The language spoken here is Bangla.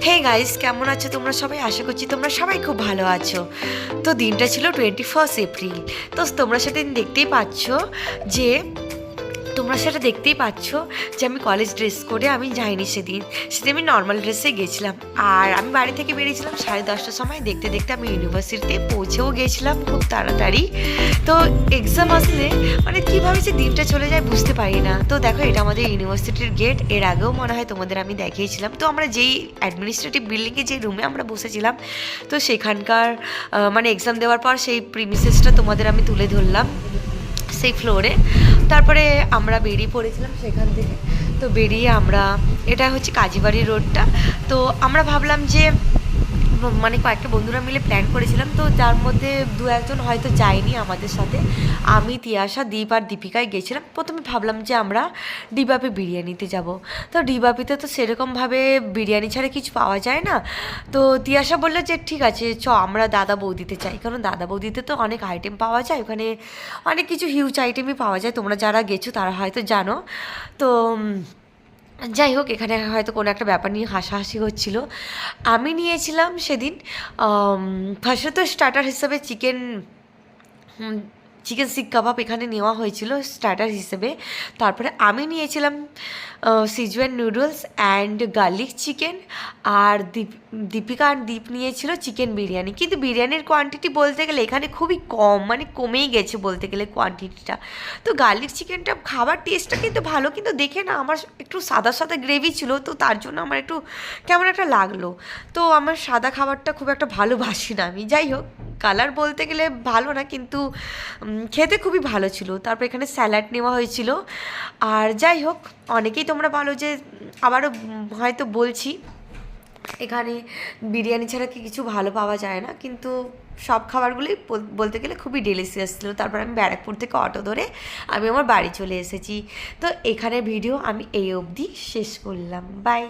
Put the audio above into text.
হে গাইস, কেমন আছো তোমরা সবাই? আশা করছি তোমরা সবাই খুব ভালো আছো। তো দিনটা ছিল 21 এপ্রিল। তো তোমরা সেদিন দেখতেই পাচ্ছ যে আমি কলেজ ড্রেস করে আমি যাইনি সেদিন আমি নর্মাল ড্রেসে গেছিলাম। আর আমি বাড়ি থেকে বেরিয়েছিলাম 10:30টার সময়। দেখতে দেখতে আমি ইউনিভার্সিটিতে পৌঁছেও গেছিলাম খুব তাড়াতাড়ি। তো এক্সাম আসলে মানে কীভাবে যে দিনটা চলে যায় বুঝতে পারি না। তো দেখো, এটা আমাদের ইউনিভার্সিটির গেট। এর আগেও মনে হয় তোমাদের আমি দেখিয়েছিলাম। তো আমরা যেই অ্যাডমিনিস্ট্রেটিভ বিল্ডিংয়ে যে রুমে আমরা বসেছিলাম, তো সেখানকার মানে এক্সাম দেওয়ার পর সেই প্রিমিসেসটা তোমাদের আমি তুলে ধরলাম সেই ফ্লোরে। তারপরে আমরা বেরিয়ে পড়েছিলাম সেখান থেকে। তো বেরিয়ে আমরা, এটা হচ্ছে কাজীবাড়ি রোডটা। তো আমরা ভাবলাম যে মানে কয়েকটা বন্ধুরা মিলে প্ল্যান করেছিলাম, তো যার মধ্যে দু একজন হয়তো যায়নি আমাদের সাথে। আমি, তিয়াশা, দীপ আর দীপিকায় গেছিলাম। প্রথমে ভাবলাম যে আমরা ডিবাপি বিরিয়ানিতে যাব। তো ডিবাপিতে তো সেরকমভাবে বিরিয়ানি ছাড়া কিছু পাওয়া যায় না। তো তিয়াশা বললো যে ঠিক আছে, আমরা দাদা বৌদিতে চাই, কারণ দাদা বৌদিতে তো অনেক আইটেম পাওয়া যায়, ওখানে অনেক কিছু হিউজ আইটেমই পাওয়া যায়। তোমরা যারা গেছো তারা হয়তো জানো। তো যাই হোক, এখানে হয়তো কোনো একটা ব্যাপার নিয়ে হাসাহাসি হচ্ছিল। আমি নিয়েছিলাম সেদিন ফার্স্টে তো স্টার্টার হিসেবে চিকেন শিক কাবাব এখানে নেওয়া হয়েছিল স্টার্টার হিসেবে। তারপরে আমি নিয়েছিলাম Szechuan noodles and garlic chicken. আর দীপিকা আর দীপ নিয়েছিল চিকেন বিরিয়ানি। কিন্তু বিরিয়ানির কোয়ান্টিটি বলতে গেলে এখানে খুবই কম, মানে কমেই গেছে বলতে গেলে কোয়ান্টিটিটা। তো গার্লিক চিকেনটা খাবার টেস্টটা কিন্তু ভালো, কিন্তু দেখে না আমার একটু সাদা সাদা গ্রেভি ছিল, তো তার জন্য আমার একটু কেমন একটা লাগলো। তো আমার সাদা খাবারটা খুব একটা ভালোবাসি না আমি। যাই হোক, কালার বলতে গেলে ভালো না, কিন্তু খেতে খুবই ভালো ছিল। তারপর এখানে স্যালাড নেওয়া হয়েছিল। আর যাই হোক, অনেকেই তোমরা বলো যে, আবারও হয়তো বলছি, এখানে বিরিয়ানি ছাড়া কি কিছু ভালো পাওয়া যায় না, কিন্তু সব খাবারগুলোই বলতে গেলে খুবই ডেলিশিয়াস ছিল। তারপর আমি ব্যারাকপুর থেকে অটো ধরে আমি আমার বাড়ি চলে এসেছি। তো এখানে ভিডিও আমি এই অবধি শেষ করলাম। বাই।